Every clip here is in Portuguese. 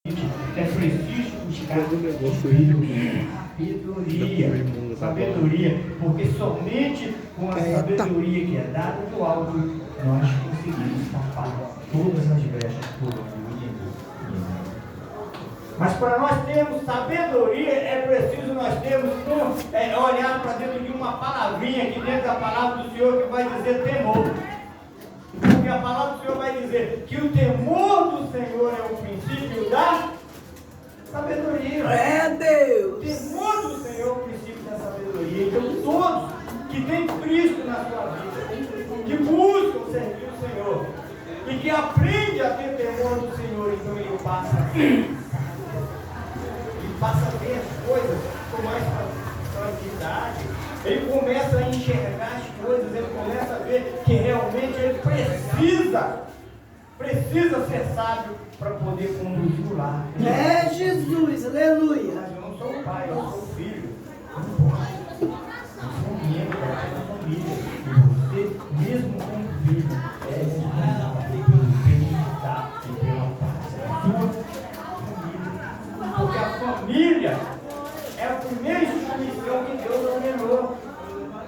É preciso buscar sabedoria, porque somente com a sabedoria que é dada do alto nós conseguimos tapar todas as brechas por onde o inimigo. Mas para nós termos sabedoria é preciso nós termos olhar para dentro de uma palavrinha aqui dentro da palavra do Senhor que vai dizer temor. Porque a palavra do Senhor vai dizer que o temor do Senhor é o princípio da sabedoria. É Deus. O temor do Senhor é o princípio da sabedoria. Então todos que têm Cristo na sua vida, que buscam servir o Senhor e que aprendem a ter temor do Senhor, então ele passa a ver as coisas com mais facilidade. Ele começa a enxergar as coisas, ele começa a ver que realmente ele precisa ser sábio para poder conduzir o lar. É Jesus, aleluia. Mas eu não sou o pai, eu sou o filho. Eu não posso. Eu sou um membro da família. E você, mesmo como filho, é responsável pelo bem-estar e pela paz da sua família. Porque a família é a primeira instituição que Deus ordenou.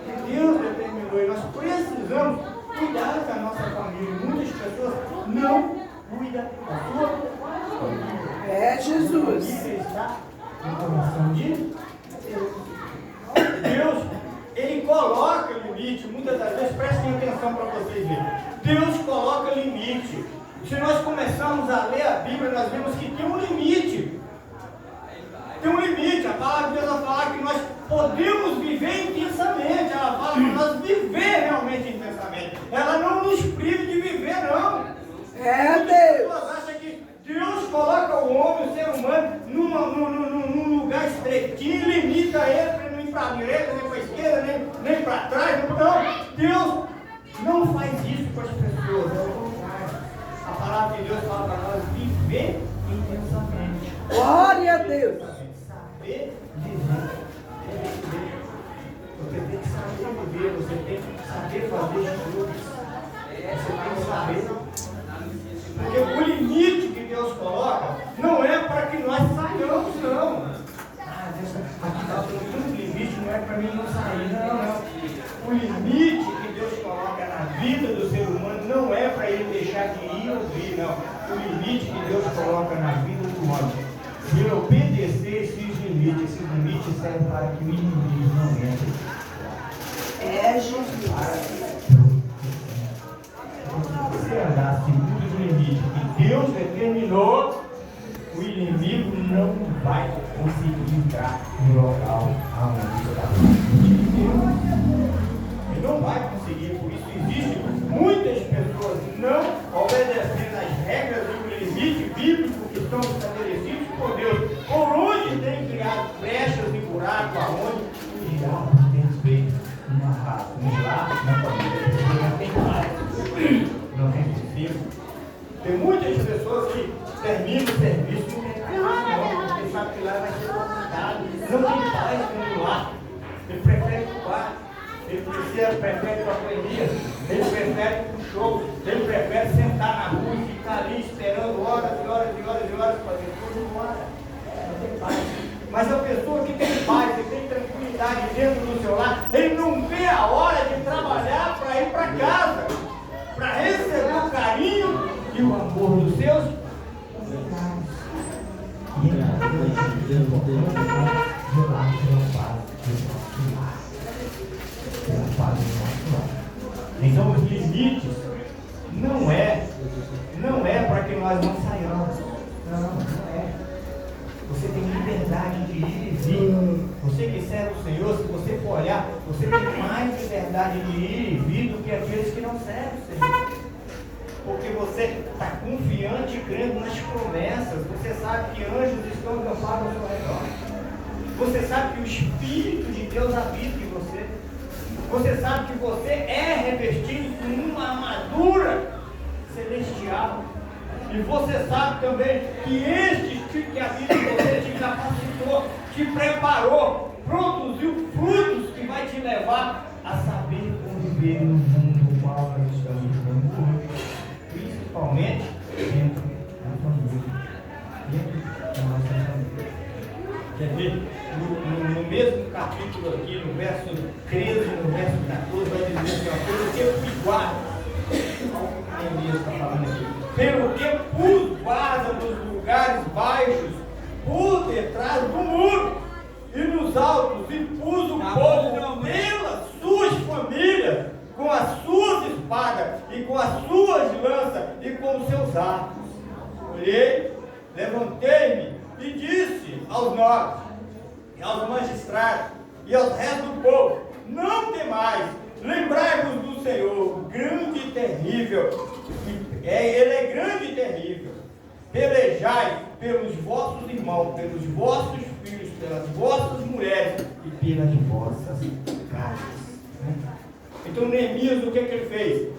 Que Deus determinou. E nós precisamos cuidar da nossa família. Muitas pessoas não cuidam da sua família. É Jesus. Isso está no coração de Deus. Deus, ele coloca limite. Muitas das vezes, prestem atenção para vocês verem. Deus coloca limite. Se nós começarmos a ler a Bíblia, nós vemos que tem um limite. Tem um limite. A palavra de Deus vai falar que nós podemos viver intensamente. Ela fala para nós viver realmente intensamente. Ela não nos priva de viver, não. É Deus. As pessoas acham que Deus coloca o homem, o ser humano, num lugar estreitinho, limita ele para não ir para a direita, nem para a esquerda, nem para trás. Não, Deus não faz isso com as pessoas. É o contrário. A palavra de Deus fala para nós viver intensamente. Glória a Deus. Saber viver. Você tem que saber viver, você tem que saber fazer as coisas. Você tem que saber. Porque o limite que Deus coloca não é para que nós saiamos, não. Deus, aqui está todo limite, não é para mim não sair, não. O limite que Deus coloca na vida do ser humano não é para ele deixar de ir ou vir, não. O limite que Deus coloca na vida do homem, se ele obedecer esses limites servem para que o inimigo não entre. É Jesus. Se você andar segundo os limites que Deus determinou, o inimigo não vai conseguir entrar no local onde está ele não vai conseguir. Por isso existem muitas pessoas não obedecendo às regras do limite bíblico que estão estabelecidos por Deus, por onde tem criado brechas e buracos, aonde o diabo tem feito um lar na família. Não tem mais, não tem possível. Tem muitas pessoas que terminam o serviço e não tem paz, porque sabe que lá vai ser complicado. Não tem paz no lar. Ele prefere o quarto. Ele prefere ir para a academia, ele prefere ir para o show, ele prefere sentar na rua e ficar ali esperando horas e horas e horas e horas para depois ir embora. Não tem paz. Mas a pessoa que tem paz, que tem tranquilidade dentro do seu lar, ele não vê a hora de trabalhar para ir para casa, para receber o carinho e o amor dos seus familiares. E ele então os limites não é para que nós não saiamos. Não é. Você tem liberdade de ir e vir. Você que serve o Senhor, se você for olhar, você tem mais liberdade de ir e vir do que aqueles que não servem o Senhor. Porque você está confiante e crendo nas promessas. Você sabe que anjos estão acampados ao seu redor. Você sabe que o Espírito de Deus habita em você. Você sabe que você é revestido com uma armadura celestial. E você sabe também que este Espírito que habita em você te capacitou, te preparou, produziu frutos que vai te levar a saber conviver no mundo no qual nós estamos vivendo hoje. Principalmente dentro da família. dentro da nossa família. Quer ver? No mesmo capítulo aqui, no verso 13, no verso 14, vai dizer assim, ó, pelo que me guarda, olha o que Neemias está falando aqui, pelo que pus guarda nos lugares baixos, por detrás do muro, e nos altos, e pus o povo pelas suas famílias, com as suas espadas, e com as suas lanças, e com os seus arcos. Olhei, levantei-me, e disse aos nobres, e aos magistrados, e aos restos do povo: não temais, lembrai-vos do Senhor, grande e terrível. Ele é grande e terrível. Pelejai pelos vossos irmãos, pelos vossos filhos, pelas vossas mulheres e pelas vossas casas. Então Neemias, o que ele fez?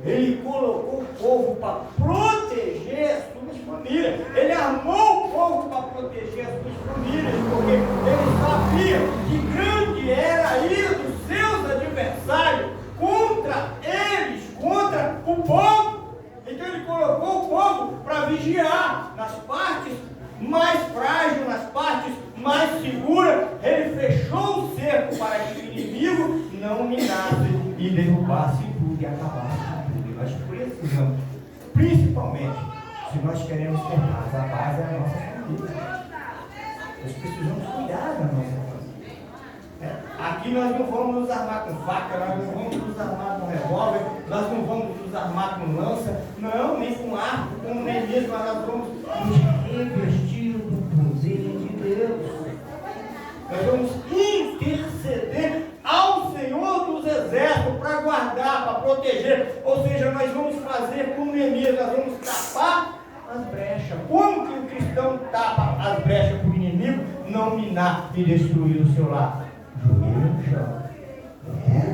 Ele colocou o povo para proteger as suas famílias. Ele armou o povo para proteger as suas famílias, porque ele sabia que grande era a ira dos seus adversários contra eles, contra o povo. Então ele colocou o povo para vigiar nas partes mais frágeis, nas partes mais seguras. Ele fechou o cerco para que o inimigo não minasse e derrubasse tudo e acabasse com tudo. E nós precisamos, principalmente, se nós queremos ter paz, a paz é a nossa família. Nós precisamos cuidar da nossa família. Aqui nós não vamos nos armar com faca, nós não vamos nos armar com revólver, nós não vamos nos armar com lança, não, nem com arco, como nem mesmo, mas nós vamos nos revestir do poder de Deus. Nós vamos interceder ao Senhor dos Exércitos para guardar, para proteger. Ou seja, nós vamos fazer como Neemias, nós vamos tapar as brechas. Como que o cristão tapa as brechas para o inimigo não minar e destruir o seu lar? Joelho no chão,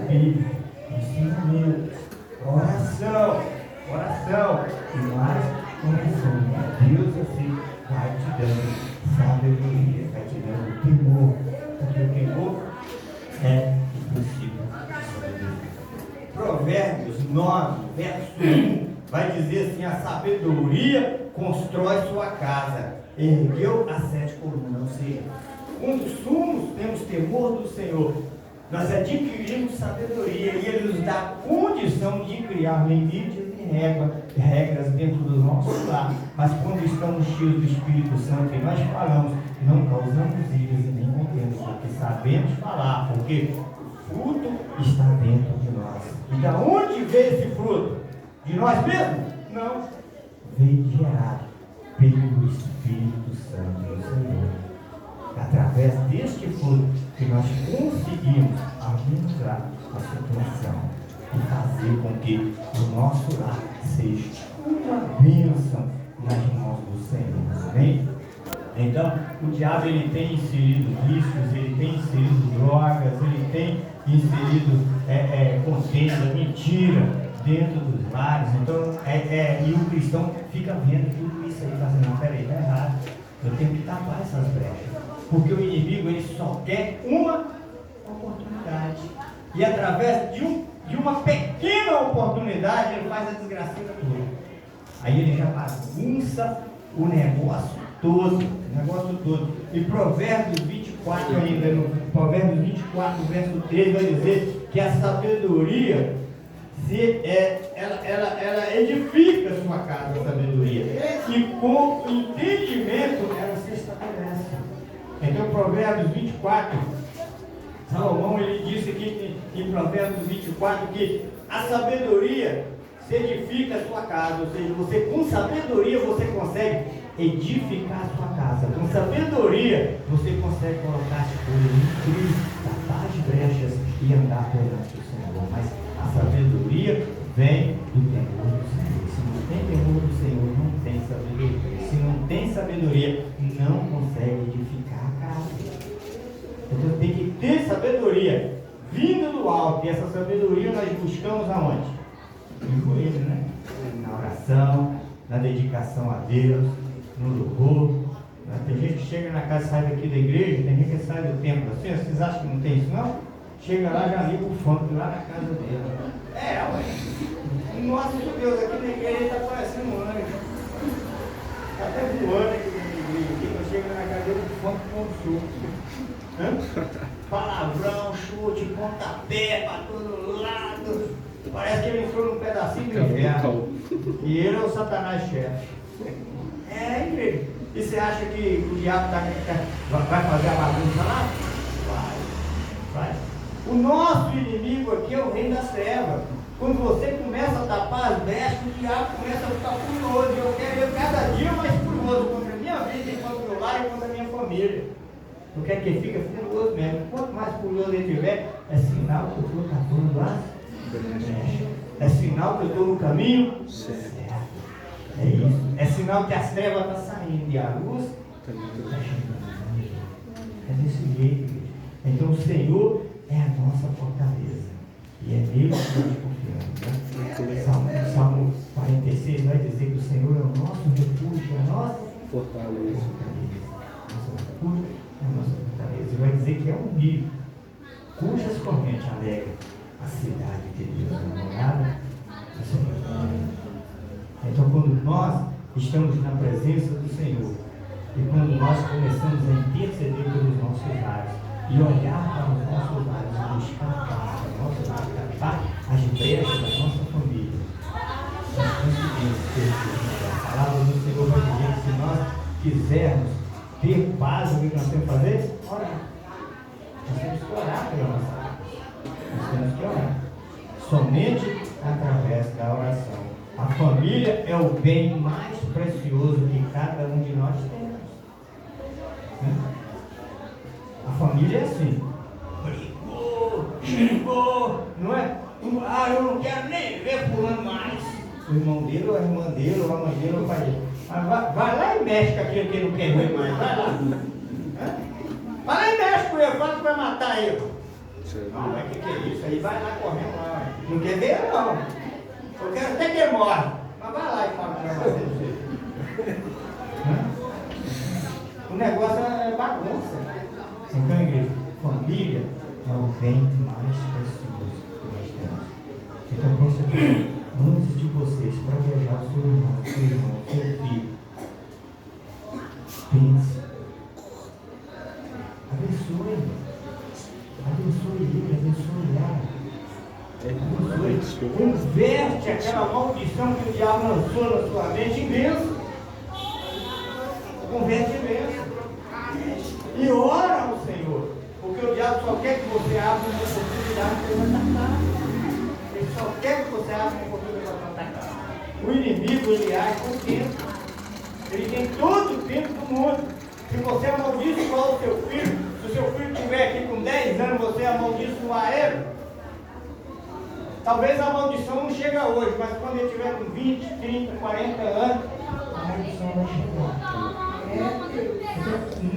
Bíblia, ensinamento, oração, e mais confissão. Deus assim vai te dando sabedoria, vai te dando temor, porque o temor é o princípio da sabedoria. Provérbios 9, verso 1, vai dizer assim: a sabedoria constrói sua casa, ergueu as 7 colunas. Ou seja, quando somos, temos temor do Senhor, nós adquirimos sabedoria e Ele nos dá condição de criar limites e regras dentro do nosso lar. Mas quando estamos cheios do Espírito Santo e nós falamos, não causamos iras e nem contemos, porque sabemos falar, porque o fruto está dentro de nós. E de onde veio esse fruto? De nós mesmos? Não. Veio gerado pelo Espírito Santo do Senhor. Através deste fruto que nós conseguimos administrar a situação e fazer com que o nosso lar seja uma bênção nas mãos do Senhor. Amém? Então, o diabo ele tem inserido vícios, ele tem inserido drogas, ele tem inserido contenda, mentira dentro dos lares. Então, e o cristão fica vendo tudo isso aí, está dizendo: não, peraí, está errado, eu tenho que tapar essas brechas. Porque o inimigo ele só quer uma oportunidade. E através de uma pequena oportunidade ele faz a desgraceira toda. Aí ele já bagunça o negócio todo. E Provérbios 24 ainda, no Provérbios 24, verso 3, vai dizer que a sabedoria ela edifica a sua casa, a sabedoria. E com o entendimento ela se estabelece. Então, Provérbios 24, Salomão ele disse aqui em Provérbios 24 que a sabedoria se edifica a sua casa. Ou seja, você com sabedoria você consegue edificar a sua casa. Com sabedoria você consegue colocar as coisas em Cristo, tapar as brechas e andar perante o Senhor. Mas a sabedoria vem do temor do Senhor. Se não tem temor do Senhor, não tem sabedoria. Se não tem sabedoria, não consegue edificar a casa. Então tem que ter sabedoria vinda do alto. E essa sabedoria nós buscamos aonde? No joelho, né? Na oração, na dedicação a Deus, no louvor. Tem gente que chega na casa e sai daqui da igreja, tem gente que sai do templo assim. Vocês acham que não tem isso não? Chega lá, já liga o funk lá na casa dele. Nossa Deus, aqui na igreja está parecendo um anjo. Está até voando aqui. Palavrão, chute, pontapé para todo lado. Parece que ele entrou num pedacinho do inferno. E ele é o Satanás chefe. É, igreja. E você acha que o diabo vai fazer a bagunça lá? Vai. O nosso inimigo aqui é o reino das trevas. Quando você começa a tapar as bestas, o diabo começa a ficar furioso. E eu quero ir cada dia mais furioso contra a minha vida, contra o meu lar e contra a minha família. Eu quero que ele fique furioso mesmo. Quanto mais furioso ele estiver, é sinal que eu estou tapando lá. É sinal que eu estou no caminho certo. É isso. É sinal que as trevas estão saindo e a luz está chegando. É desse jeito. Então o Senhor é a nossa fortaleza. E é nele que nós confiamos. Né? Salmo 46 vai dizer que o Senhor é o nosso refúgio, a nossa fortaleza. Nosso refúgio é a nossa fortaleza. E vai dizer que é um rio cujas correntes alegram a cidade de Deus, a morada do Senhor. Então, quando nós estamos na presença do Senhor e quando nós começamos a interceder pelos nossos lares e olhar para os nossos lares e buscar tapar as brechas da nossa família, nós conseguimos ter a palavra do Senhor vai dizer que se nós quisermos ter paz, o que nós temos que fazer? Orar. Nós temos que orar pela nossa casa. Nós temos que orar. Somente através da oração. A família é o bem mais precioso que cada um de nós temos. A família é assim. Brigou, xingou, não é? Eu não quero nem ver fulano mais. O irmão dele, ou a irmã dele, ou a mãe dele, ou o pai dele. Mas vai lá e mexe com aquele que não quer ver mais. Vai lá. Vai lá e mexe com ele, fala que vai matar ele. Não, mas que é isso? Aí vai lá correndo lá. Não quer ver ele, não. Eu quero até que ele morra. Mas vai lá e fala que vai fazer você. O negócio é bagunça. Então, igreja, família é o bem mais precioso que nós temos. Então, pensa aqui, antes de vocês praguejar o seu irmão, seu filho, pense. Abençoe ele, abençoe ela. Converte aquela maldição que o diabo lançou na sua mente em bênção. Converte em bênção. E ora ao Senhor. Porque o diabo só quer que você abra uma oportunidade para ele atacar. Ele só quer que você abra uma oportunidade para atacar. O inimigo, ele age com tempo. Ele tem todo o tempo do mundo. Se você amaldiçoar o seu filho, se o seu filho estiver aqui com 10 anos, você amaldiçoar ele. Talvez a maldição não chega hoje, mas quando ele tiver com 20, 30, 40 anos, a maldição vai chegar.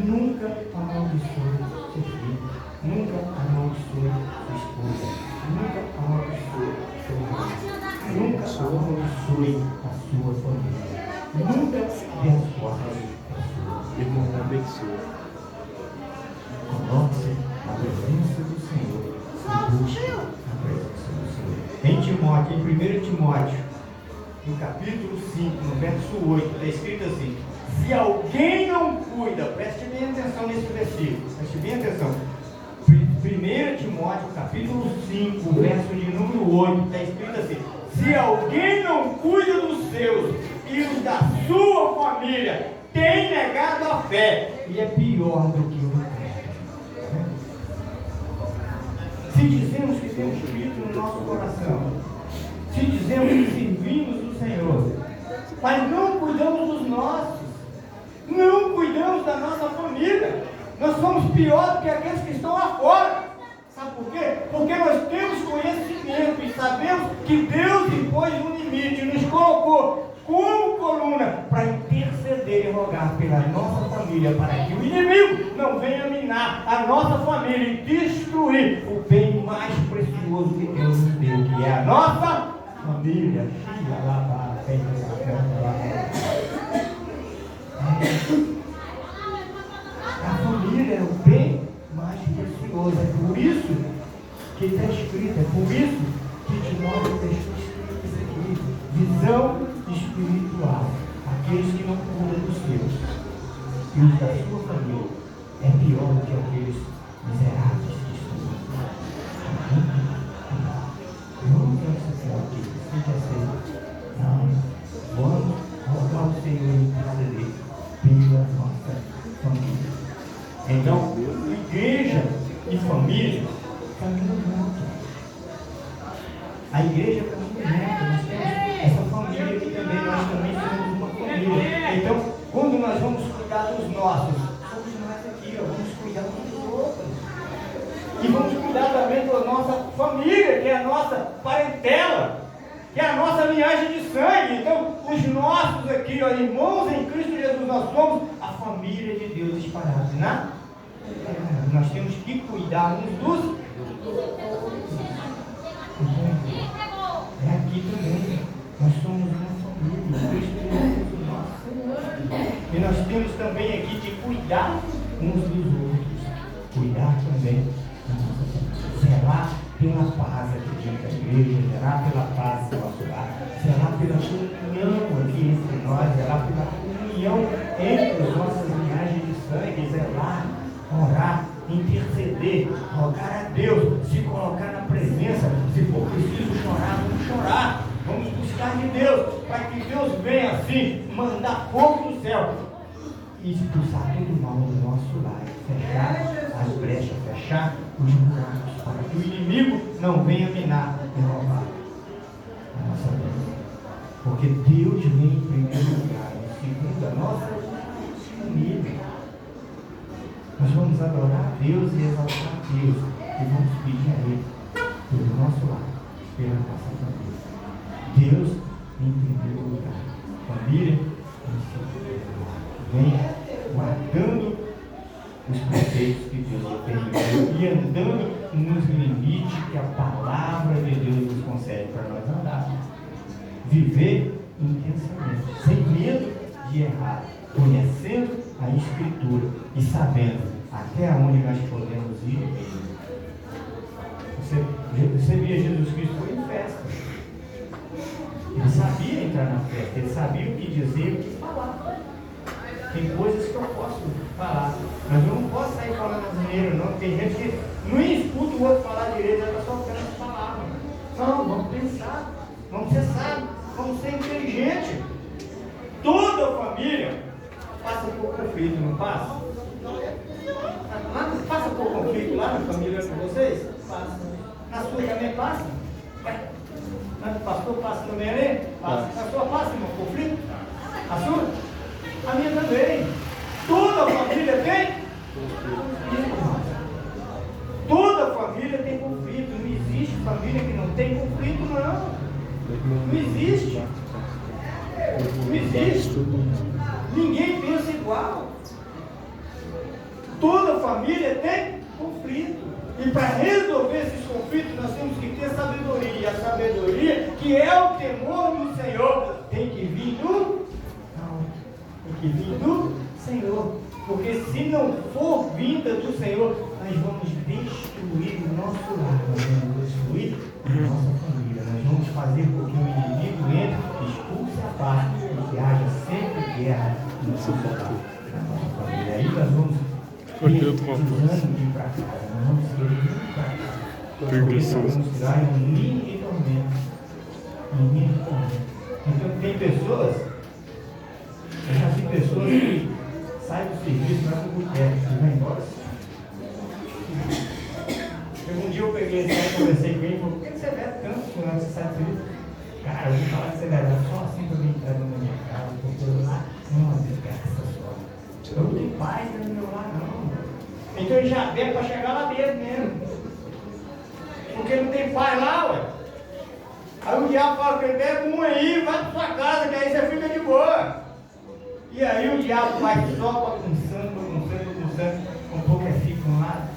Nunca amaldiçoe seu filho, nunca amaldiçoe sua esposa, nunca amaldiçoe seu marido, nunca amaldiçoe a sua família, nunca dê as portas da sua irmã. Abençoe. Coloque-se na presença do Senhor e busque a presença do Senhor. Em Timóteo, em 1 Timóteo, no capítulo 5, no verso 8, está escrito assim: se alguém não cuida, preste bem atenção nesse versículo, preste bem atenção. 1 Timóteo, capítulo 5, verso de número 8, está escrito assim: se alguém não cuida dos seus e os da sua família, tem negado a fé, e é pior do que o incrédulo. Se dizemos que temos Cristo no nosso coração, se dizemos que servimos o Senhor, mas não cuidamos dos nossos, não cuidamos da nossa família, nós somos pior do que aqueles que estão lá fora. Sabe por quê? Porque nós temos conhecimento e sabemos que Deus impôs um limite, nos colocou como coluna para interceder e rogar pela nossa família, para que o inimigo não venha minar a nossa família e destruir o bem mais precioso que Deus nos deu, que é a nossa família. A família é o bem mais precioso. É por isso que está escrito, é por isso que Timóteo deixou escrito isso aqui: visão espiritual. Aqueles que não cuidam dos seus e os da sua família é pior do que aqueles miseráveis que somos. Vamos ser aqui, seja assim. Não, vamos rogar o Senhor interceder pela nossa família. Então, igreja e família caminham junto. A igreja caminha junto. Nós temos essa família aqui também, nós também somos uma família. Então, quando nós vamos cuidar dos nossos, somos nós aqui, ó, vamos cuidar uns dos outros. E vamos cuidar também da nossa família, que é a nossa parentela, que é a nossa linhagem de sangue. Então, os nossos aqui, ó, irmãos em Cristo Jesus, nós somos a família de Deus espalhada na terra. Nós temos que cuidar uns dos outros. É aqui também. Nós somos uma família. Cristo Jesus, o nosso Senhor. E nós temos também aqui de cuidar uns dos outros. Cuidar também da nossa família. Zelar pela paz aqui dentro da igreja, zelar pela paz do nosso lar, zelar pela comunhão aqui entre nós, zelar pela comunhão entre as nossas linhagens de sangue, zelar, orar, interceder, rogar a Deus, se colocar na presença, se for preciso chorar, vamos chorar, vamos buscar de Deus, para que Deus venha assim, mandar fogo do céu e expulsar todo o mal do nosso lar, fechar as brechas, fechar os buracos, para que o inimigo não venha minar e roubar a nossa vida. Porque Deus vem em primeiro lugar, em segundo a nossa família. Nós vamos adorar a Deus e exaltar a Deus. E vamos pedir a Ele pelo nosso lar, pela nossa família. Deus em primeiro lugar. Família em segundo lugar. Venha guardando os preceitos que Deus determinou e andando nos limites que a palavra de Deus nos concede para nós andar. Viver intensamente, sem medo de errar, conhecendo a Escritura e sabendo até onde nós podemos ir. Você via Jesus Cristo foi em festa. Ele sabia entrar na festa, ele sabia o que dizer e o que falar. Tem coisas que eu posso falar, mas eu não posso sair falando asneiro, não. Tem gente que não escuta o outro falar direito, ela só apenas palavras. Não, vamos pensar, vamos ser sábios, vamos ser inteligentes. Toda família passa por conflito, não passa? Passa por conflito lá na família com vocês? Passa. Na sua também passa? Mas o pastor passa também ali? Passa. A sua passa no conflito? A sua? A minha também. Toda família tem conflito. Toda família tem conflito. Não existe família que não tem conflito, não. Não existe. Não existe. Ninguém pensa igual. Toda família tem conflito. E para resolver esses conflitos, nós temos que ter sabedoria. E a sabedoria, que é o temor do Senhor, tem que vir do Senhor. Porque se não for vinda do Senhor, nós vamos destruir o nosso lar, nós vamos destruir a nossa família. Nós vamos fazer com que o inimigo entre, expulse a paz e que haja sempre guerra no nosso lar, na nossa família. Aí nós vamos precisando de ir para casa, nós vamos querer ir para casa. Porque nós vamos tirar um ninho de tormento. Então tem pessoas, eu já vi pessoas que saem do serviço, vai para o boteco, e vai embora. Um dia eu peguei esse cara, conversei com ele e falei, por que você bebe tanto quando você sai do serviço? Cara, eu vou falar que você bebe só assim para mim entrar na minha casa, porque eu lá, não, desgraça só. Eu não tenho paz no meu lar, não. Então ele já bebe para chegar lá dentro mesmo. Porque não tem paz lá, ué. Aí o diabo fala para ele, pega um aí, vai para sua casa, que aí você fica de boa. E aí o diabo vai só bagunçando, um pouco é fica um lado,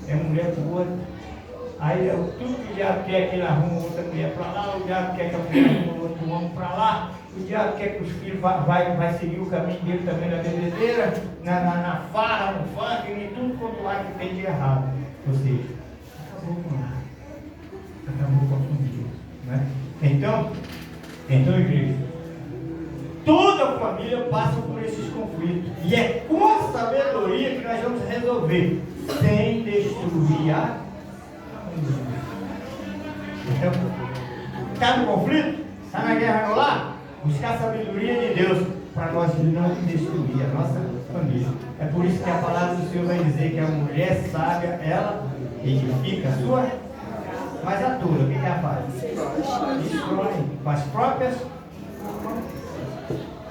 é mulher pro outro. Aí tudo que o diabo quer que ele arruma outra mulher para lá, o diabo quer que a mulher arruma outro homem para lá, o diabo quer que os filhos vai seguir o caminho dele também na bebedeira, na farra, no funk, em tudo quanto há que tem de errado. Ou seja, acabou com lá. Acabou com a família. Né? Então, igreja, toda família passa por esses conflitos. E é com sabedoria que nós vamos resolver. sem destruir a família. Então, está no conflito? Está na guerra no lar? Buscar a sabedoria de Deus para nós não destruir a nossa família. É por isso que a palavra do Senhor vai dizer que a mulher sábia, ela edifica a sua, mas a tola, o que ela faz? Destrói com as próprias.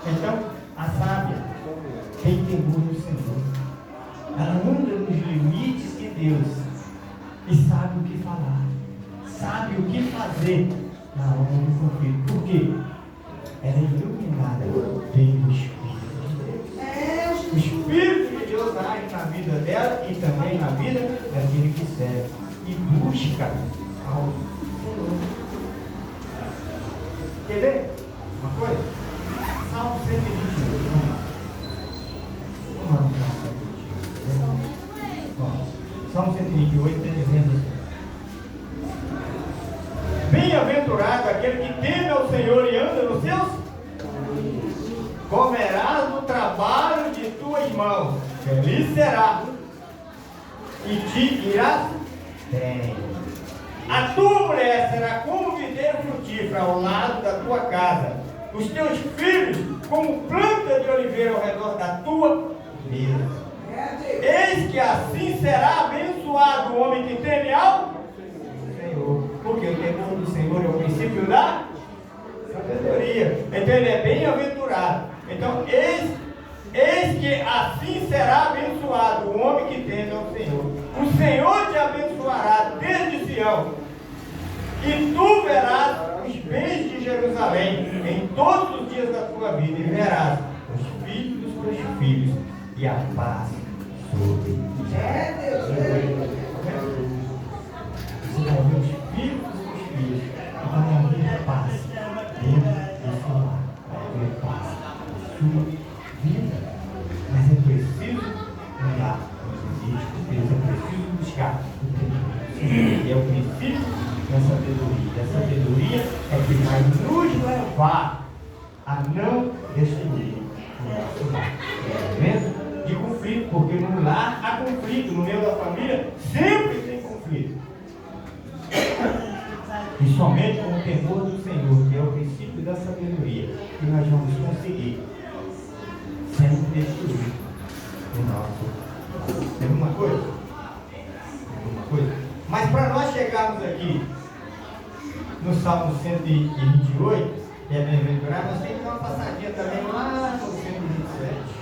Então, a sábia tem temor do Senhor. Ela anda nos limites de Deus e sabe o que falar, sabe o que fazer na hora do conflito. Por quê? Ela é iluminada pelo Espírito de Deus. O Espírito de Deus age na vida dela e também na vida daquele que serve e busca ao Senhor. Quer ver uma coisa? Salmo 128. Vamos lá. Salmo 128 está dizendo assim: bem-aventurado aquele que teme ao Senhor e anda nos seus caminhos. Comerás do trabalho de tuas mãos, feliz será, e te irás bem. A tua mulher será como videira frutífera ao lado da tua casa, os teus filhos como planta de oliveira ao redor da tua mesa. Eis que assim será abençoado o homem que teme ao Senhor, porque o temor do Senhor é o princípio da sabedoria. Então ele é bem-aventurado. Então eis que assim será abençoado o homem que teme ao Senhor. O Senhor te abençoará desde Sião, e tu verás os bens de Jerusalém em todos os dias da tua vida, e verás os filhos dos teus filhos e a paz sobre ti. Você vai ver os filhos dos teus filhos e vai haver paz dentro do seu lar. Vai haver paz na sua vida. Mas é preciso andar com os Deus, é preciso buscar o temor. É o princípio da sabedoria. A sabedoria é que vai nos levar a não destruir o nosso lar. De conflito, porque no lar há conflito, no meio da família sempre tem conflito. E somente com o temor do Senhor, que é o princípio da sabedoria, que nós vamos conseguir sempre destruir o nosso lar. Tem alguma coisa? Alguma coisa? Mas para nós chegarmos aqui no Salmo 128, que é bem-aventurado, nós temos que dar uma passadinha também lá no 127.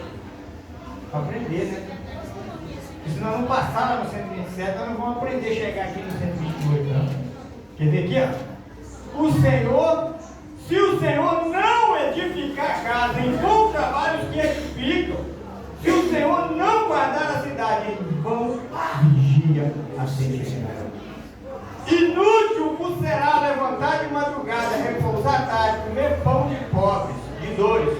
Para aprender, né? Porque se nós não passar lá no 127, nós não vamos aprender a chegar aqui no 128, não. Quer ver aqui, ó? O Senhor, se o Senhor não edificar a casa, em vão trabalhos que edificam. Se o Senhor não guardar a cidade, em vão vigia a sentinela. Inútil vos será levantar de madrugada, repousar à tarde, comer pão de pobres, de dores,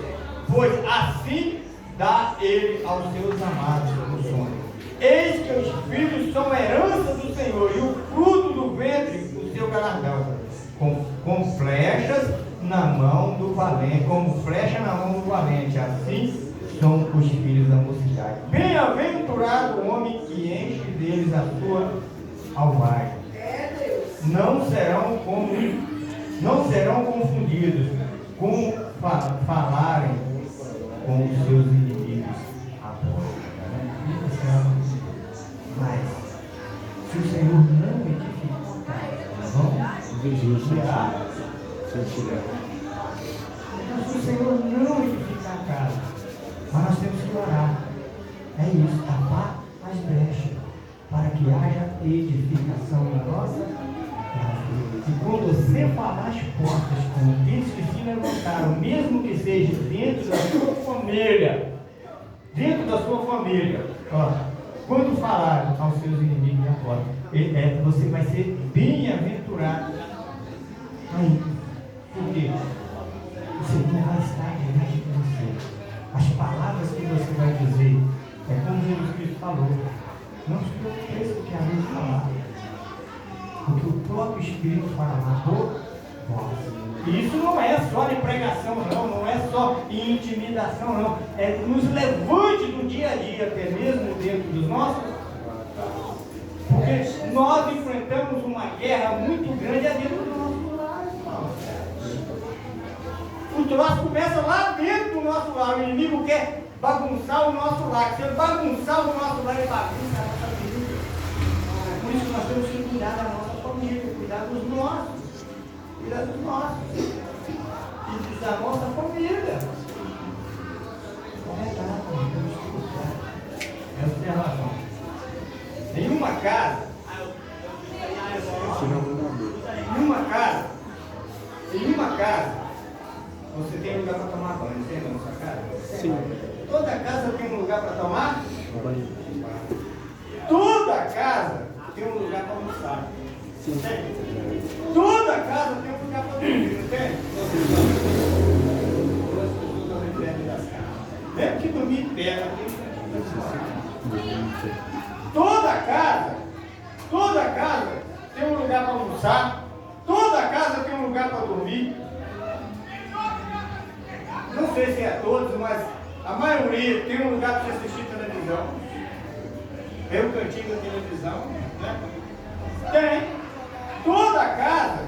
pois assim dá ele aos seus amados no sono. Eis que os filhos são herança do Senhor, e o fruto do ventre o seu galardão, com flechas na mão do valente, como flecha na mão do valente, assim são os filhos da mocidade. Bem-aventurado o homem que enche deles a sua alvagem. Não serão confundidos com falarem com os seus inimigos à porta. Mas se o Senhor não edificar, vamos vigiar. Se o Senhor não edificar a casa, mas nós temos que orar. É isso, tapar as brechas, para que haja edificação na nossa casa. E quando você falar as portas com aqueles que se levantaram, mesmo que seja dentro da sua família, ó, quando falar aos seus inimigos na porta, você vai ser bem-aventurado. Aí, por quê? O Senhor vai estar diante de você. As palavras que você vai dizer, é como Jesus Cristo falou: não se preocupe com o que a lei falar, porque o próprio Espírito fala por vós. E isso não é só em pregação, não é só em intimidação, não. É nos levante do dia a dia, até mesmo dentro dos nossos guerra muito grande é dentro do nosso lar, irmão. O troço começa lá dentro do nosso lar. O inimigo quer bagunçar o nosso lar. Se ele bagunçar o nosso lar, ele bagunça a nossa vida. Por isso que nós temos que cuidar da nossa família, cuidar dos nossos. Cuidar dos nossos. E da nossa família. É observação. Nenhuma casa, você tem lugar para tomar banho, tem na sua casa? Sim. Toda casa tem um lugar para tomar? Banho. Toda casa tem um lugar para almoçar. Sim. Tem? Toda casa tem um lugar para dormir, não tem? Mesmo que dormir em pé, toda casa tem um lugar para almoçar, toda casa tem um lugar para dormir. Não sei se é todos, mas a maioria tem um lugar para você assistir televisão. Ver o cantinho da televisão, né? Tem. Toda casa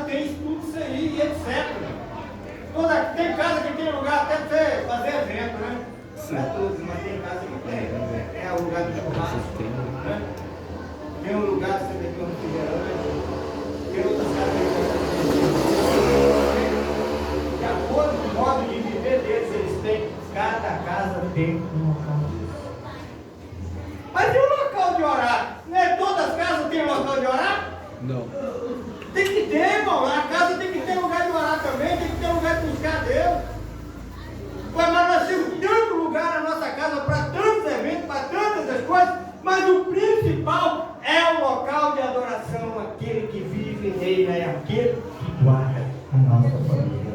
tem tudo isso aí e etc. Tem casa que tem lugar até para você fazer evento, né? Não é todos, mas tem casa que tem. É o lugar do churrasco, né? Tem um lugar para você beber um refrigerante. Tem outras casas que de acordo com o modo de viver deles, eles têm. Cada casa tem um local. Mas e o local de orar? Não é todas as casas têm local de orar? Não. Tem que ter, irmão. A casa tem que ter lugar de orar também, tem que ter lugar de buscar Deus. Mas nós temos tanto lugar na nossa casa para tantos eventos, para tantas as coisas, mas o principal é o local de adoração, aquele que vive e reina, é aquele que guarda a nossa família.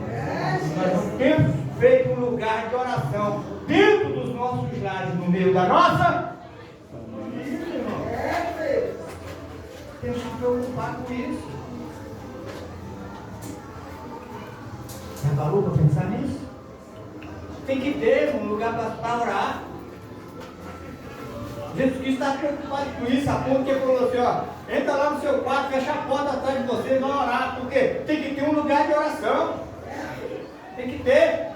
Nós não temos feito um lugar de oração dentro dos nossos lares, no meio da nossa família, irmão. Temos que nos preocupar com isso. Já parou para pensar nisso? Tem que ter um lugar para orar. Jesus Cristo está preocupado com isso, a ponto que ele falou assim, ó, entra lá no seu quarto, fecha a porta atrás de você e vai orar, porque tem que ter um lugar de oração. Tem que ter.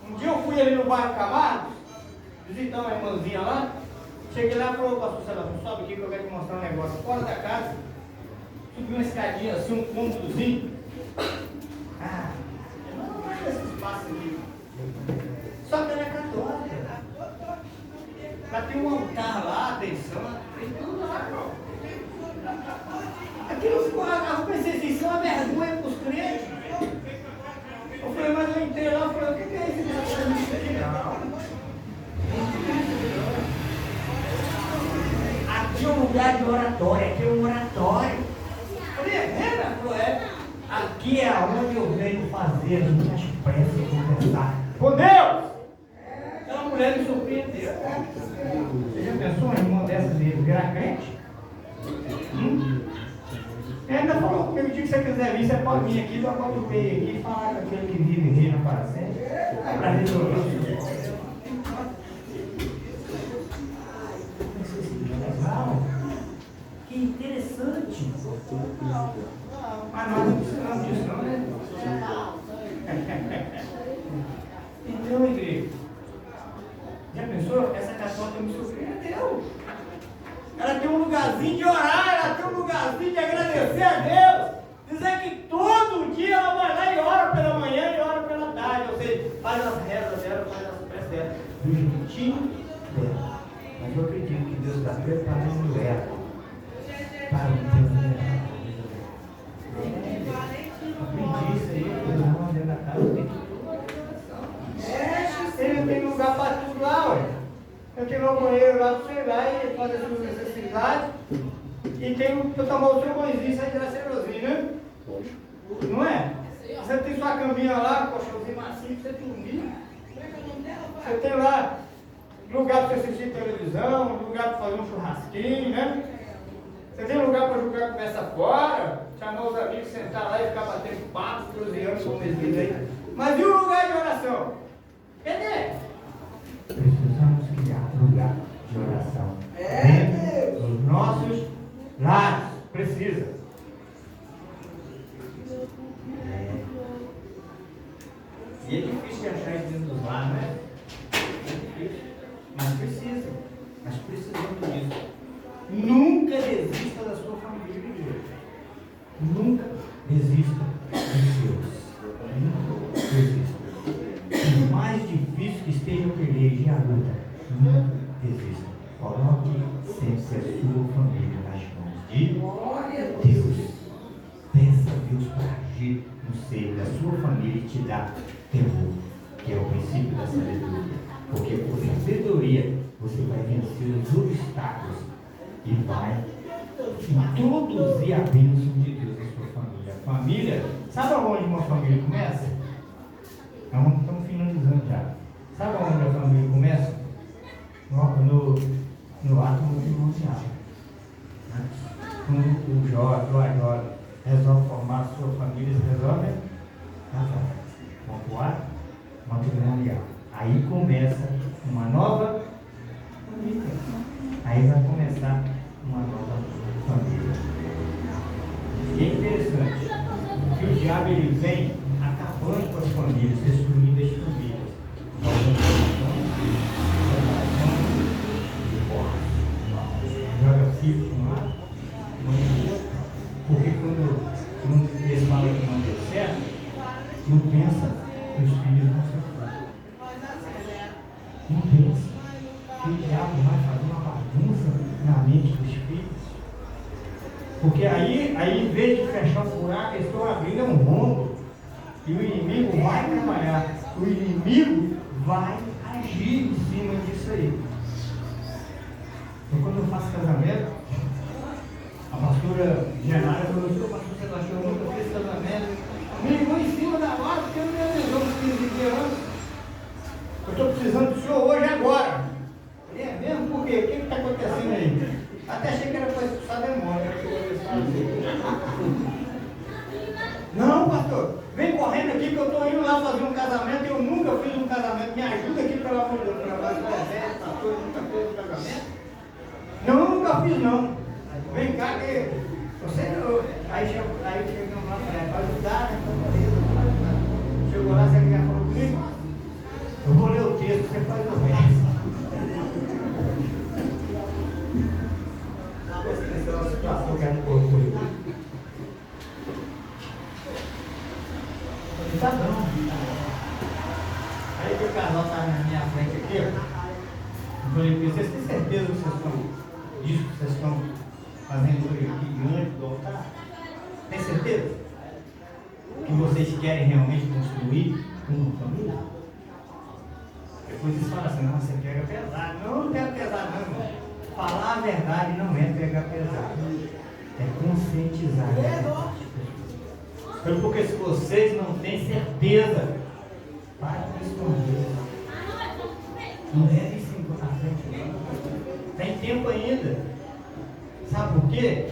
Um dia eu fui ali no bairro Camargo, visitar uma irmãzinha lá, cheguei lá e falou, pastor Celso, sobe aqui que eu quero te mostrar um negócio. Fora da casa, subi uma escadinha assim, um cômodozinho. Ah, não é esse espaço aqui. Só que ela é católica. Ela tem um altar lá, tem santo, tem tudo lá, irmão. Aquilo ficou, eu pensei assim, isso é uma vergonha para os crentes. Eu falei, mas eu entrei lá e falei, o que é isso? Aqui é um lugar de oratório, aqui é um oratório. Eu falei, é, falou, é. Aqui é onde eu venho fazer as minhas preces e conversar com Deus. Então a mulher me surpreendeu. Você já pensou em uma dessas virar crente? Ele ainda falou comigo, se você quiser vir, você pode vir aqui, dar uma meio aqui e falar com aquele que vive e reina para sempre. Para resolver o seu problema. Legal. Que interessante. Mas nós não precisamos disso, não, né? Então, igreja, já pensou? Essa católica me surpreendeu. Ela tem um lugarzinho de orar, ela tem um lugarzinho de agradecer a Deus. Dizer que todo dia ela vai lá e ora pela manhã e ora pela tarde. Ou seja, faz as rezas dela, faz as preces dela. Do jeitinho dela. Mas eu acredito que Deus está preparando ela para o teu. Aprendi isso aí, eu não dentro da casa, tem tudo. Ele tem lugar para tudo lá, ué. Eu tenho um banheiro lá para você ir lá e fazer as suas necessidades. E tem para tomar o seu banhozinho, sai de lá cheirosinho, né? Não é? Você tem sua caminha lá, colchãozinho macio para você dormir. Você tem lá lugar para você assistir televisão, lugar para fazer um churrasquinho, né? Você tem lugar para jogar conversa fora, chamar os amigos, sentar lá e ficar batendo papo, cruzeando com eles aí. Mas e o lugar de oração? Cadê? Precisamos criar lugar de oração dentro dos nossos lares. precisa. Mas precisamos disso. Nunca desista da sua família, igreja. Nunca desista dos seus. Nunca desista. Por mais difícil que esteja o pelejo e a luta, nunca desista. Coloque sempre a sua família nas mãos de Deus. Peça a Deus para agir no seio da sua família e te dar temor, que é o princípio da sabedoria. Porque por sabedoria você vai vencer os obstáculos e vai introduzir a bênção de Deus na sua família. A família, sabe aonde uma família começa? Estamos finalizando já. Sabe aonde a família começa? No ato matrimonial. Quando o jovem ou a jovem resolve formar a sua família, eles resolvem casar. Vão para o ato matrimonial. Aí começa uma nova família. Aí vai começar uma nova família. E é interessante que o diabo ele vem acabando com as famílias, destruindo as famílias. Joga filho para um lado, mãe para o outro. Porque quando eles falam que não deu certo, não pensa que os filhos vão sofrer. Não pensa que o diabo vai fazer uma bagunça na mente dos filhos. Porque aí em vez de fechar o buraco, eles estão abrindo um rombo. E o inimigo vai trabalhar. O inimigo vai agir em cima disso aí. Então, quando eu faço casamento, a pastora Genara falou assim: pastor Sebastião, eu nunca fiz casamento. Me ligou em cima da hora, porque eu não me avisou nos 15 dias antes. Eu estou precisando do senhor hoje agora. É mesmo? Por quê? O que está acontecendo aí? Até achei que era para expulsar demônio. Não, pastor, vem correndo aqui que eu estou indo lá fazer um casamento e eu nunca fiz um casamento. Me ajuda aqui, pelo amor de Deus. Pastor, eu nunca fiz um casamento? Não, nunca fiz não. Vem cá que você. Aí chegamos lá para ajudar, né? Chegou lá, você já falou comigo? Eu vou ler o texto, você faz o resto. Essa é uma situação que a gente colocou aqui. Tá bom. Aí que o casal está na minha frente aqui, eu falei, vocês têm certeza que vocês estão disso que vocês estão fazendo hoje aqui diante do altar? Tem certeza? Que vocês querem realmente construir uma família? Depois eles falam assim, não, você pega pesado. Não, não pega pesado não, irmão. Falar a verdade não é pegar pesado. É conscientizar. Porque se vocês não têm certeza, para com esconder. Não deve se encontrar à frente, não. Tem tempo ainda. Sabe por quê?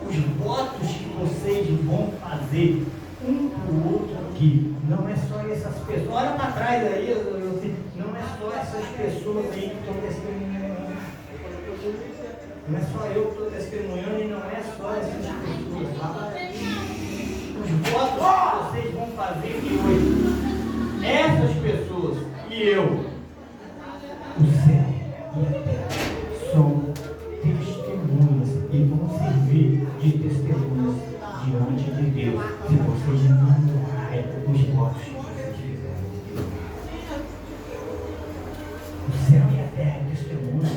Os votos que vocês vão fazer um para o outro aqui, não é só essas pessoas. Olha para trás aí, não é só essas pessoas aí que estão testemunhando. Não é só eu que estou testemunhando e não é só essas pessoas. Tá? Os votos que vocês vão fazer aqui hoje, essas pessoas e eu, o céu e a terra são testemunhas e vão servir de testemunhas diante de Deus se vocês não honrarem os votos que vocês fizeram. O céu e a terra é testemunha,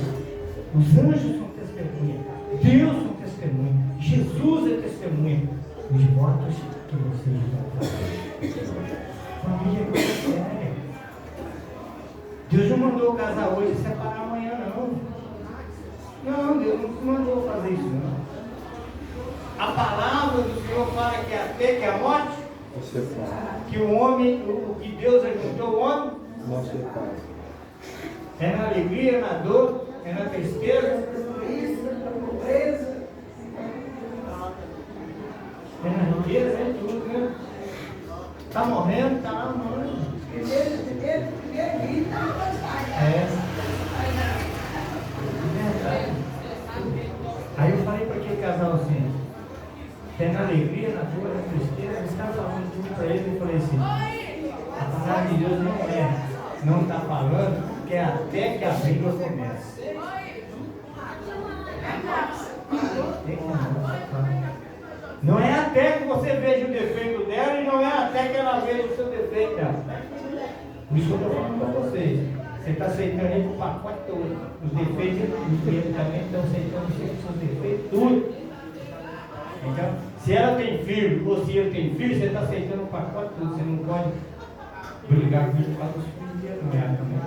os anjos são testemunha, Deus são testemunha, Jesus é testemunha. Os votos que vocês vão fazer. Família é coisa séria. Deus não mandou casar hoje e separar amanhã, não. Não, Deus não mandou fazer isso, não. A palavra do Senhor fala que a fé, que a morte, que o homem, o que Deus ajuntou o homem, é na alegria, na dor, é na tristeza, na pobreza. É na riqueza, é tudo, né? Está morrendo, está lá morrendo. É. Aí eu falei para aquele casal assim, tem na alegria, na dor, na tristeza, eles estavam falando tudo para ele e falei assim, a palavra de Deus não é não está falando que é até que a briga comece. Não é até que você veja o defeito dela e não é até que ela veja o seu defeito dela. Por isso que eu estou falando para vocês. Você está aceitando aí o pacote todo. Os defeitos e também estão aceitando os seus defeitos, tudo. Então, se ela tem filho ou se ele tem filho, você está aceitando o pacote todo. Você não pode brigar com ele por causa dos filhos dele, não é também.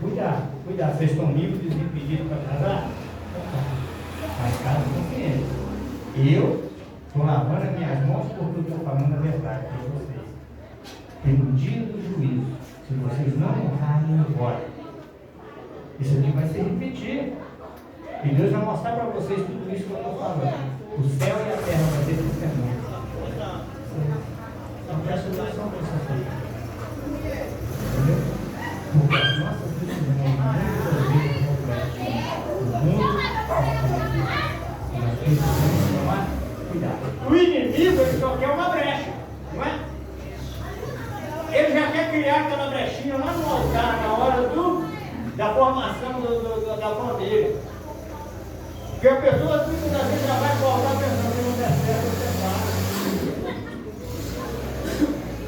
Cuidado, cuidado. Vocês estão livres de pedir para casar? Mas casa consciência. Eu estou lavando as minhas mãos porque eu estou falando a verdade para vocês. E no dia do juízo, se vocês não honrarem o voto, isso aqui vai se repetir. E Deus vai mostrar para vocês tudo isso que eu estou falando. O céu e a terra vai ter testemunho. Então presta atenção para isso aqui. Entendeu? Porque as nossas testemunhas muitas vezes refletem o mundo e nós precisamos tomar cuidado. O inimigo ele só quer uma brecha, não é? Ele já quer criar aquela brechinha lá no altar, na hora da formação da família. Porque a pessoa muitas das vezes já vai voltar pensando que não der certo, você fala.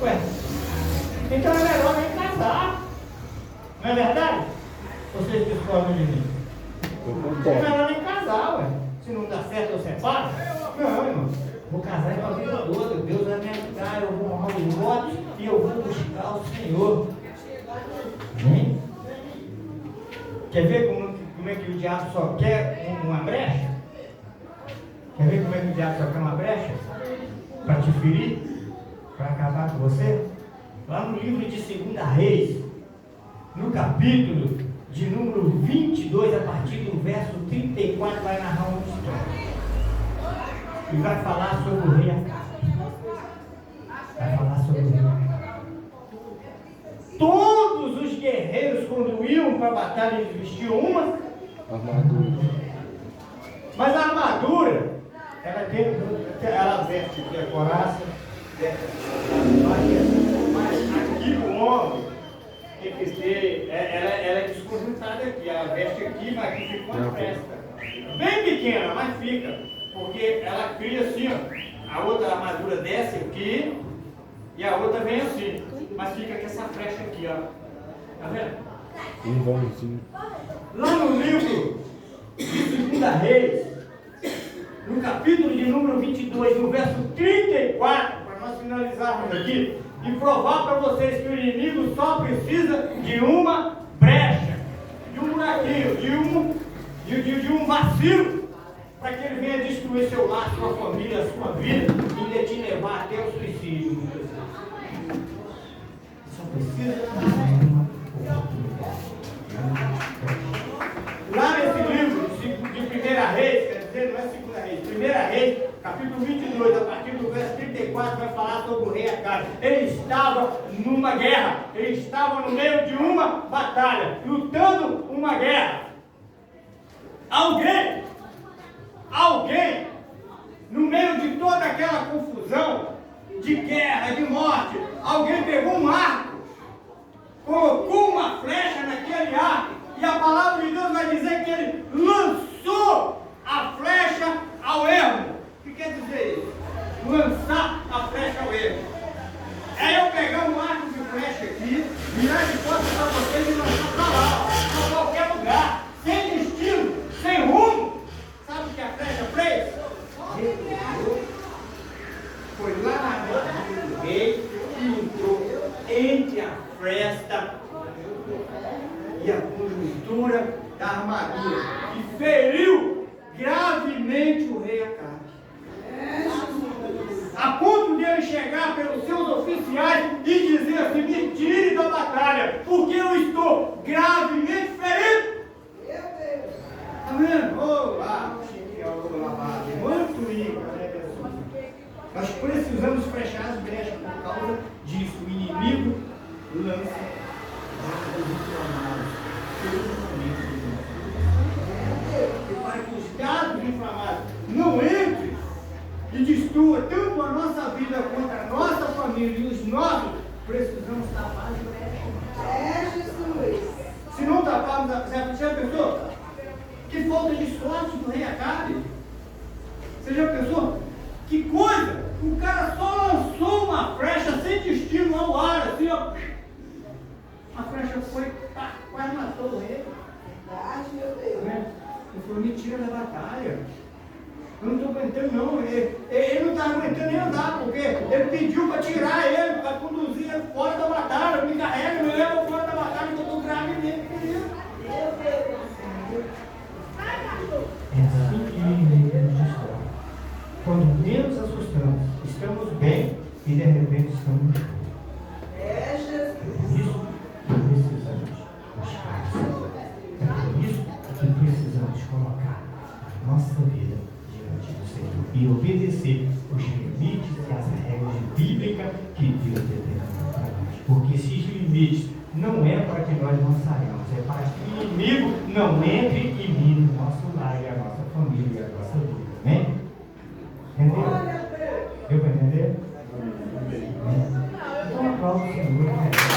Ué, então é melhor nem casar. Não é verdade? Vocês discordam de mim? É melhor nem casar, ué. Se não dá certo, eu separo. Não, irmão. Vou casar com a vida toda. Deus vai me ajudar, eu vou honrar os votos e eu vou buscar o Senhor. Amém? Quer ver como é que o diabo só quer uma brecha? Quer ver como é que o diabo só quer uma brecha? Para te ferir? Para acabar com você? Lá no livro de 2 Reis, no capítulo de número 22, a partir do verso 34, vai narrar uma história. E vai falar sobre o rei Acabe. Vai falar sobre o rei Acabe. Todos os guerreiros, quando iam para a batalha, eles vestiam uma armadura. Mas a armadura, ela veste aqui a coraça, mas aqui o homem tem que ter, ela é desconjuntada aqui, ela veste aqui, mas aqui fica uma fresta. Bem pequena, mas fica, porque ela cria assim, ó, a outra armadura desce aqui e a outra vem assim, mas fica com essa frecha aqui, ó. Tá vendo? Um vãozinho. Lá no livro de 2 Reis, no capítulo de número 22, no verso 34, para nós finalizarmos aqui, e provar para vocês que o inimigo só precisa de uma brecha, de um buraquinho, de um vacilo, para que ele venha destruir seu lar, sua família, sua vida, e te levar até o suicídio. Só precisa de uma oportunidade. Lá nesse livro de 1 Reis, quer dizer, não é 2 Reis, 1 Reis, capítulo 22, a partir do verso 34, vai falar sobre o rei Acabe. Ele estava numa guerra, ele estava no meio de uma batalha, lutando uma guerra. Alguém, no meio de toda aquela confusão, de guerra, de morte, alguém pegou um arco, colocou uma flecha naquele arco, e a palavra de Deus vai dizer que ele lançou a flecha ao ermo. O que quer dizer isso? Lançar a flecha ao ermo. É eu pegar um arco de flecha aqui, virar de costas para vocês e lançar para lá, para qualquer lugar, sem destino, sem rumo. Sabe o que a flecha fez? Foi lá na armadura do rei e entrou entre a fresta e a conjuntura da armadura e feriu gravemente o rei Acabe. A ponto de ele chegar pelos seus oficiais e dizer assim: me tire da batalha, porque eu estou gravemente ferido. Está vendo? Muito rico, né, pessoal? Nós precisamos fechar as brechas por causa disso. O inimigo lança dados inflamados e para que os dados inflamados não entrem e destrua tanto a nossa vida quanto a nossa família e os nossos, precisamos tapar as brechas. É Jesus. Se não taparmos, já pensou? Que falta de sorte do rei Acabe. Você já pensou? Que coisa! O cara só lançou uma flecha sem destino ao ar, assim, ó. A flecha foi, pá, quase matou o rei. Verdade, meu Deus. Né? Ele falou, me tira da batalha. Eu não estou aguentando não. Ele não está aguentando nem andar, porque ele pediu para tirar ele, para conduzir ele fora da batalha. Me carrega, me leva fora da batalha, que eu estou grave dele, querido. É assim que vivemos de história. Quando menos assustamos, estamos bem e de repente estamos. É Jesus. Por isso que precisamos buscar o Senhor. É por isso que precisamos colocar a nossa vida diante do Senhor e obedecer os limites e as regras bíblicas que Deus determinou para nós. Porque esses limites não é para que nós não saiamos, é para que o inimigo não entre e mine o nosso lar e a nossa família e a nossa vida. Amém? Entendeu? Glória a Deus. Deu para entender? Então aplauda o Senhor.